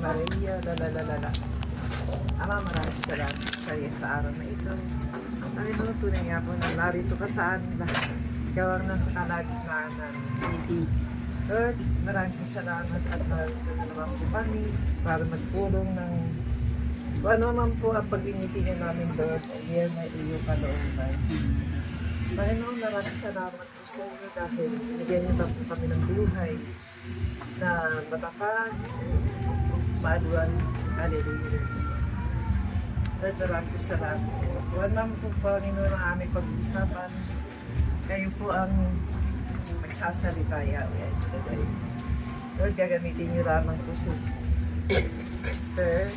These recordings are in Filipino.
Maria, lalalala. Ama, maraming salamat sa iyo sa araw na ito. Panginoon, tunay nga po na narito ka sa amin lahat. Ikaw ang nasa kalagitnaan namin. Lord, maraming salamat at narito na naman po kami para magpulong ng kung ano man po ang pag-ingitingan namin, Lord. Ayan na iyo kalooban. Panginoon, maraming salamat po sa iyo dahil binigyan niyo na po kami ng buhay na matakag, maaluan. Hallelujah. Lord, maraming salamat sa iyo. Kung ano po, Panginoon, ang aming pag-uusapan, kayo po ang magsasalita, Yahweh. Lord, gagamitin niyo lamang po si Sister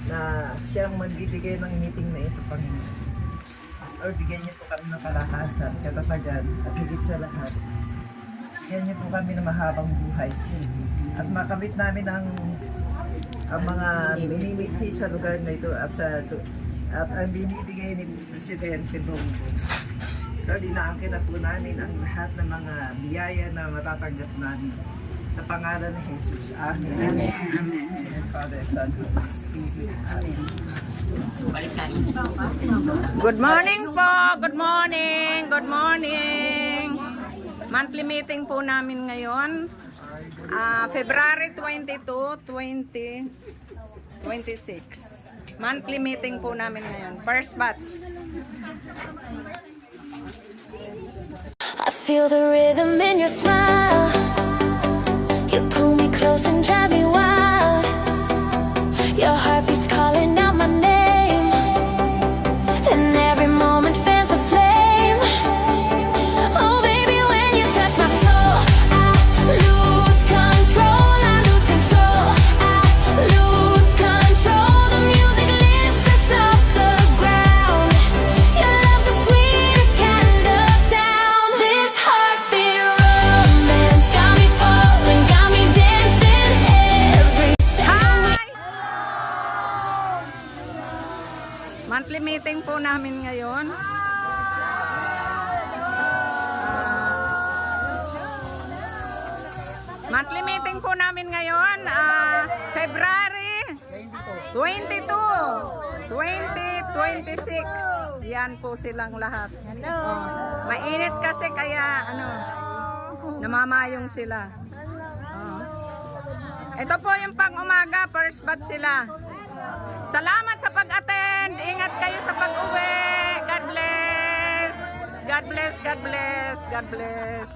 na siyang magbibigay ng meeting na ito, Panginoon. Lord, bigyan niyo po kami ng kalakasan, katatagan, at higit sa lahat. Bigyan niyo po kami ng mahabang buhay. At makamit namin ang mga minimithi sa lugar na ito at ang binibigay ni Presidente Bongo. Lord, inaangkin na po namin ang lahat ng mga biyaya na matatanggap namin. Sa pangalan ni Jesus. Amen. Amen. Amen. Father, Son, Holy Spirit. Amen. Good morning po. Good morning. Good morning. Monthly meeting po namin ngayon. February 22, 2026. Monthly meeting po namin ngayon. First batch. I feel the rhythm in your smile. You pull me close and drive me wild. Your heartbeat's calling out my name, and every moment fans a flame. Oh baby, when you touch my soul, I lose control. I lose control. I lose control. The music lifts us off the ground. Your love's the sweetest kind of sound. This heartbeat romance got me falling, got me dancing every Hi! Monthly meeting po namin ngayon. Monthly meeting po namin ngayon, February 22, 2026. Yan po silang lahat. Mainit kasi kaya namamayong sila. Ito po yung pang-umaga, first batch sila. Salamat sa pag-attend. Ingat kayo sa pag-uwi. God bless. God bless, God bless, God bless.